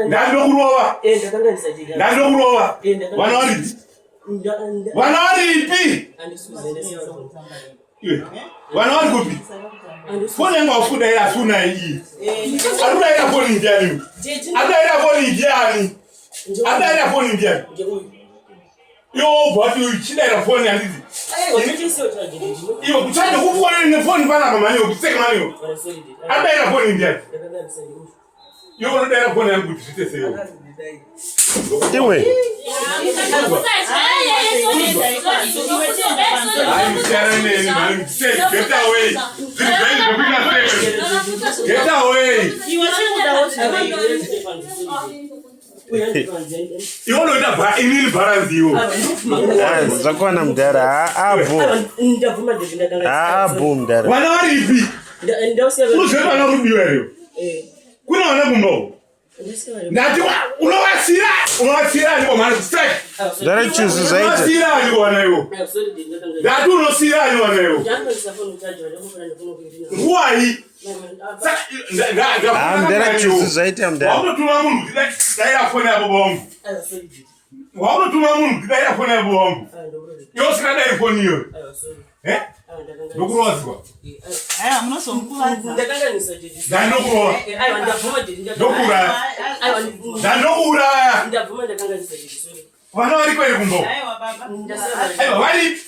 Ndandokurova. Ndandokurova. Vanoripi. Vanori kupi. Fone yangu wafuda ila suna hii. Aruda ila foni indiani. Aruda foni indiani. Aruda foni indiani. Yo, but you chila ila foni yandizi. Yo, kuchanda kufuwa ni foni bana mama yo, kuseka mama yo. Aruda ila foni indiani. Yo, aruda ila foni yangu kusite seyo. Anyway. Get away! Get away! You want to know in balance you. Zakwana mdara abu mdara. Wanaripi. Usema na rubi wewe. Kuna wanabumbo. Nati unawasira ni kwa maana strike. Dara choose zaidi. Unawasira ni wanayo. Nati unawasira ni wanayo. Why? Dara choose zaidi amdara. Wao tuma mungu kidai afone abo bongo. Wao tuma mungu kidai afone abo bongo. Yo sika dai phone yo. Eh? Ndokurozi kwa. Mno so mkuu. Ndokuro. Ndokura. Ndokura. Vana vari kweli kumbo. Aiwa vari